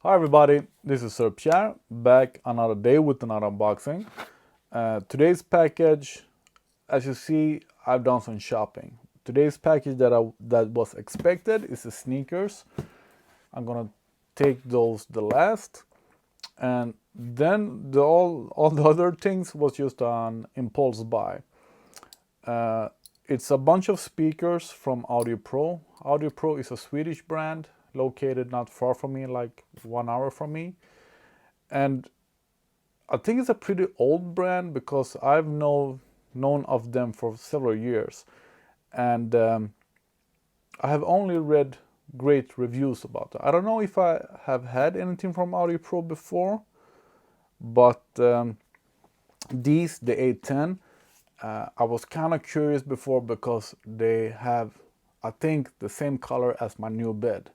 Hi everybody, this is Sir Pierre, back another day with another unboxing. Today's package, as you see, I've done some shopping. Today's package that was expected is the sneakers. I'm gonna take those the last, and then all the other things was just an impulse buy. It's a bunch of speakers from Audio Pro. Audio Pro is a Swedish brand located not far from me, like 1 hour from me. And I think it's a pretty old brand because I've known of them for several years. And I have only read great reviews about it. I don't know if I have had anything from Audio Pro before, but these, the A10, I was kind of curious before because they have, I think, the same color as my new bed.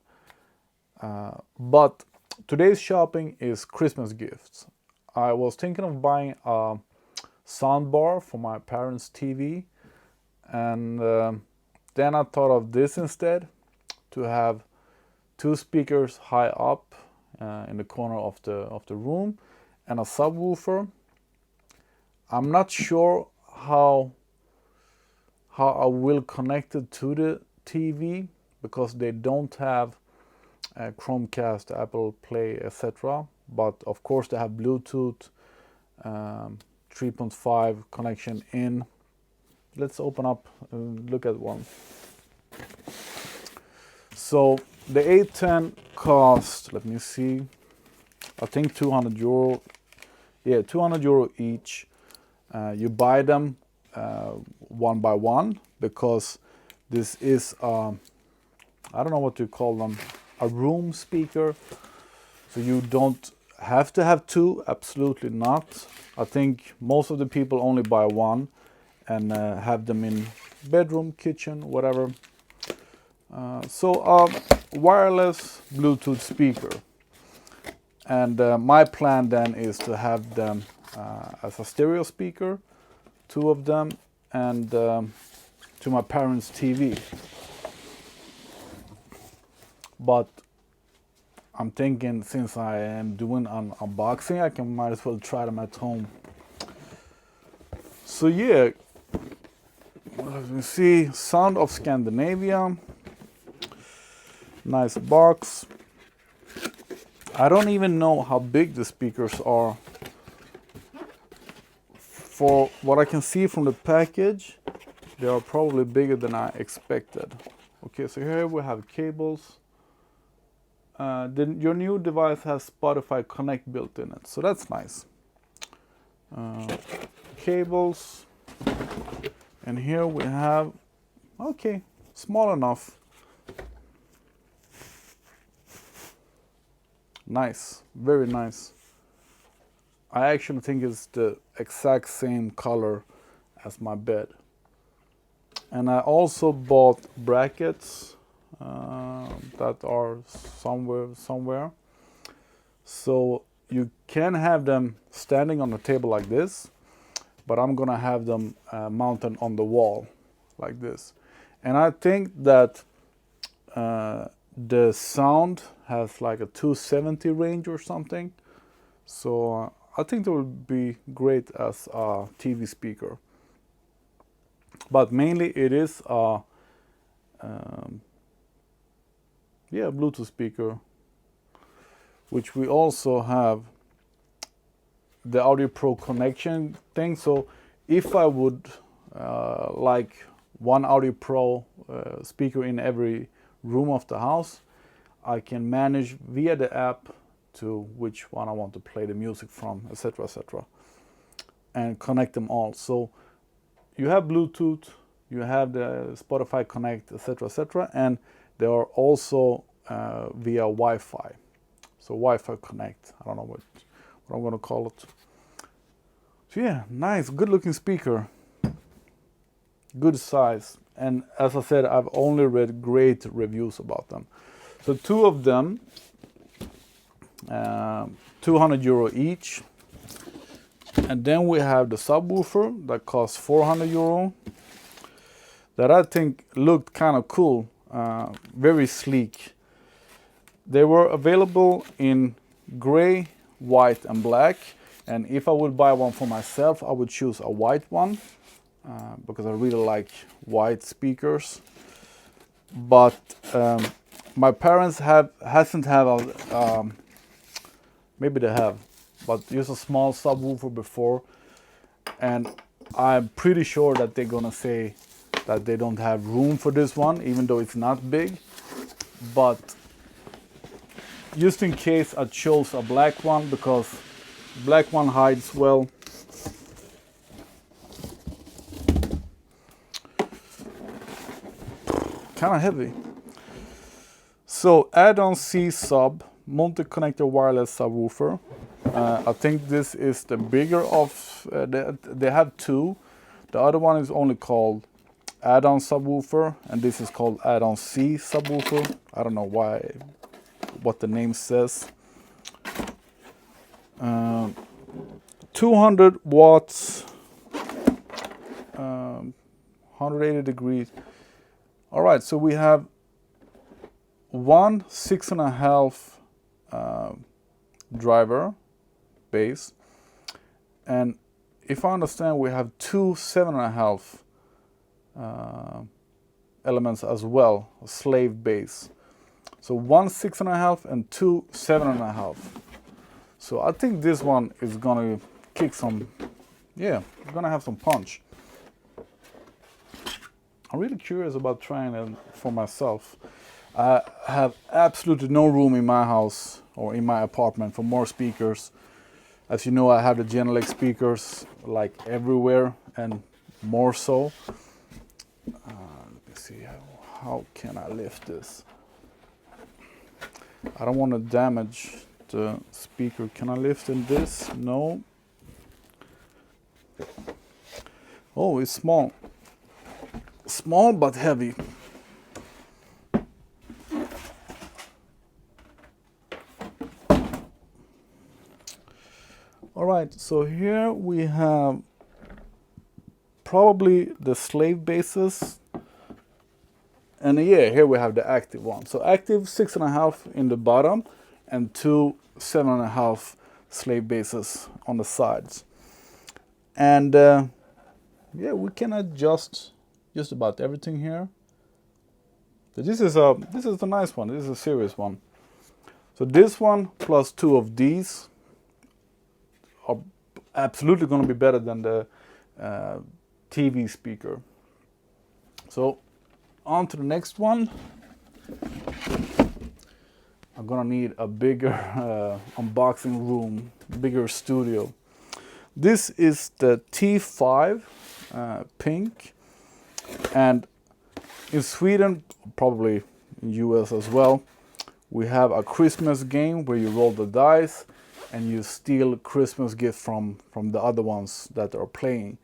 But today's shopping is Christmas gifts. I was thinking of buying a soundbar for my parents' TV, and then I thought of this instead, to have two speakers high up in the corner of the room, and a subwoofer. I'm not sure how I will connect it to the TV because they don't have Chromecast, Apple Play, etc. But of course they have Bluetooth, 3.5 connection in. Let's open up and look at one. So the A10 cost, let me see, I think 200 euro. Yeah, 200 euro each. You buy them one by one because this is, I don't know what to call them, a room speaker. So you don't have to have two, absolutely not. I think most of the people only buy one and have them in bedroom, kitchen, whatever. So a wireless Bluetooth speaker. And my plan then is to have them as a stereo speaker, two of them, and to my parents' TV. But I'm thinking, since I am doing an unboxing, I might as well try them at home. So yeah, let me see, Sound of Scandinavia, nice box. I don't even know how big the speakers are. For what I can see from the package, they are probably bigger than I expected. Okay, so here we have cables. Your new device has Spotify Connect built in it, so that's nice. Cables, and here we have, okay, small enough. Nice, very nice. I actually think it's the exact same color as my bed. And I also bought brackets that are somewhere. So you can have them standing on a table like this, but I'm gonna have them mounted on the wall like this. And I think that the sound has like a 270 range or something. So I think it would be great as a TV speaker. But mainly it is a Bluetooth speaker, which we also have the Audio Pro connection thing. So if I would like one Audio Pro speaker in every room of the house, I can manage via the app to which one I want to play the music from, etc., etc., and connect them all. So you have Bluetooth, you have the Spotify Connect, etc., etc., and they are also via Wi-Fi. So Wi-Fi Connect, I don't know what I'm going to call it. So yeah, nice, good-looking speaker, good size, and as I said, I've only read great reviews about them. So two of them, 200 euro each. And then we have the subwoofer that costs 400 euro. That I think looked kind of cool, very sleek. They were available in gray, white, and black. And if I would buy one for myself, I would choose a white one because I really like white speakers. But my parents hasn't had a maybe they have, but used a small subwoofer before, and I'm pretty sure that they're gonna say that they don't have room for this one, even though it's not big. But just in case, I chose a black one because black one hides well. Kind of heavy. So add-on C sub multi-connector wireless subwoofer. I think this is the bigger of. They have two. The other one is only called add-on subwoofer, and this is called add-on C subwoofer. I don't know why, what the name says. 200 watts, 180 degrees. All right, so we have one 6.5 driver base, and if I understand, we have two 7.5 elements as well, a slave base. So one 6.5 and two 7.5. So I think this one is gonna kick some, yeah, gonna have some punch. I'm really curious about trying it for myself. I have absolutely no room in my house or in my apartment for more speakers. As you know, I have the Genelec speakers like everywhere and more so. Let me see, how can I lift this? I don't want to damage the speaker. Can I lift in this? No. Oh, it's small. Small but heavy. All right, so here we have probably the slave bases. And yeah, here we have the active one. So active 6.5 in the bottom and two 7.5 slave bases on the sides. And yeah, we can adjust just about everything here. So this is a nice one. This is a serious one. So this one plus two of these are absolutely going to be better than the TV speaker. So on to the next one. I'm gonna need a bigger unboxing room, bigger studio. This is the T5 pink, and in Sweden, probably in US as well, we have a Christmas game where you roll the dice and you steal Christmas gifts from the other ones that are playing.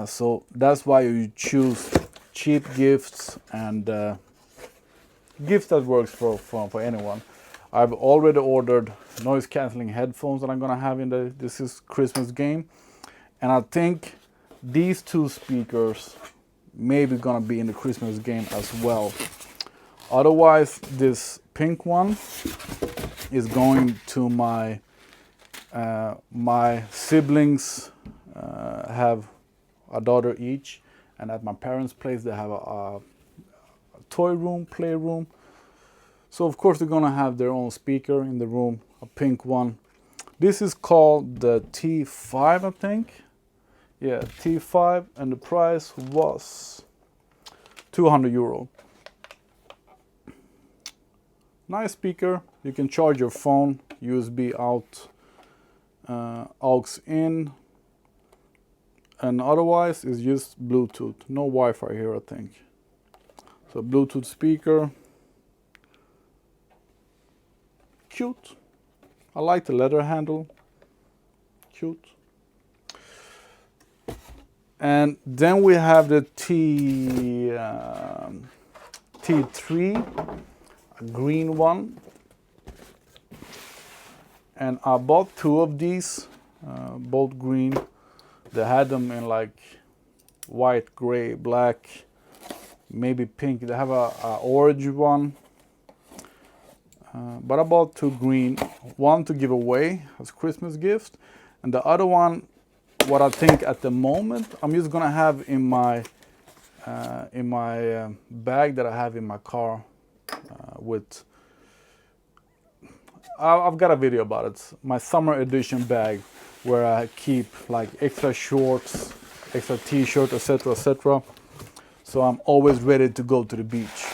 So that's why you choose cheap gifts and gifts that works for anyone. I've already ordered noise cancelling headphones that I'm gonna have in this is Christmas game, and I think these two speakers maybe gonna be in the Christmas game as well. Otherwise, this pink one is going to my my siblings have a daughter each, and at my parents' place they have a toy room, playroom. So of course they're gonna have their own speaker in the room, a pink one. This is called the T5, I think. Yeah, T5, and the price was 200 euro. Nice speaker. You can charge your phone, USB out, aux in, and otherwise it's just Bluetooth. No Wi-Fi here, I think. So Bluetooth speaker. Cute. I like the leather handle. Cute. And then we have the T3, a green one. And I bought two of these, both green. They had them in like white, gray, black, maybe pink. They have a orange one. But I bought 2 green, one to give away as Christmas gift, and the other one, what I think at the moment, I'm just gonna have in my bag that I have in my car with. I've got a video about it. My summer edition bag, where I keep like extra shorts, extra t-shirt, etc., etc. So I'm always ready to go to the beach.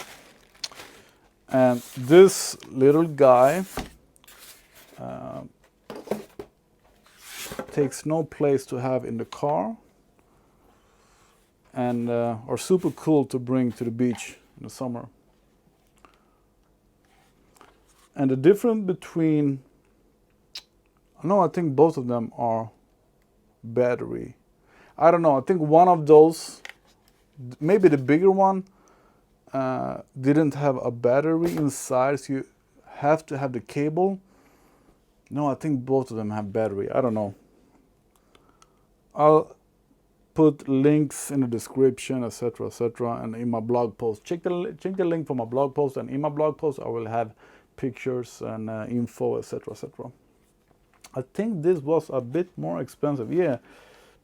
And this little guy takes no place to have in the car, and are super cool to bring to the beach in the summer. And the difference between, no, I think both of them are battery. I don't know, I think one of those, maybe the bigger one, didn't have a battery inside, so you have to have the cable. No, I think both of them have battery. I don't know. I'll put links in the description, etc., etc., and in my blog post. Check the link for my blog post, and in my blog post I will have pictures and info, etc., etc. I think this was a bit more expensive. Yeah,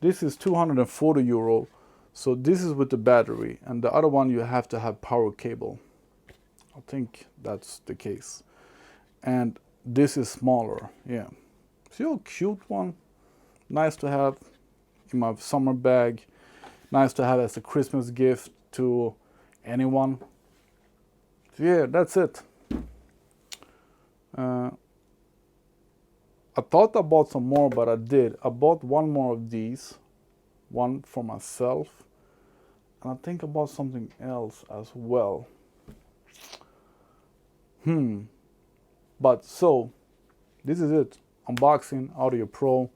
this is 240 euro. So this is with the battery, and the other one you have to have power cable. I think that's the case. And this is smaller. Yeah, see how cute one. Nice to have in my summer bag. Nice to have as a Christmas gift to anyone. So yeah, that's it. I thought I bought some more, but I did. I bought one more of these, one for myself, and I think I bought something else as well. But so, this is it. Unboxing Audio Pro.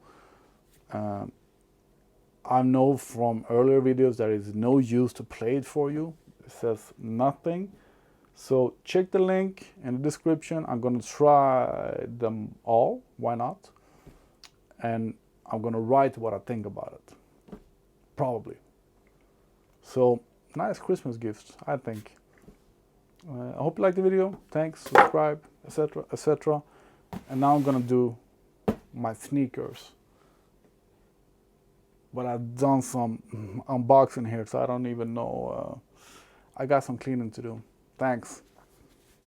I know from earlier videos there is no use to play it for you. It says nothing. So check the link in the description. I'm gonna try them all, why not? And I'm gonna write what I think about it, probably. So nice Christmas gift, I think. I hope you liked the video. Thanks, subscribe, etc., etc. And now I'm gonna do my sneakers. But I've done some unboxing here, so I don't even know. I got some cleaning to do. Thanks.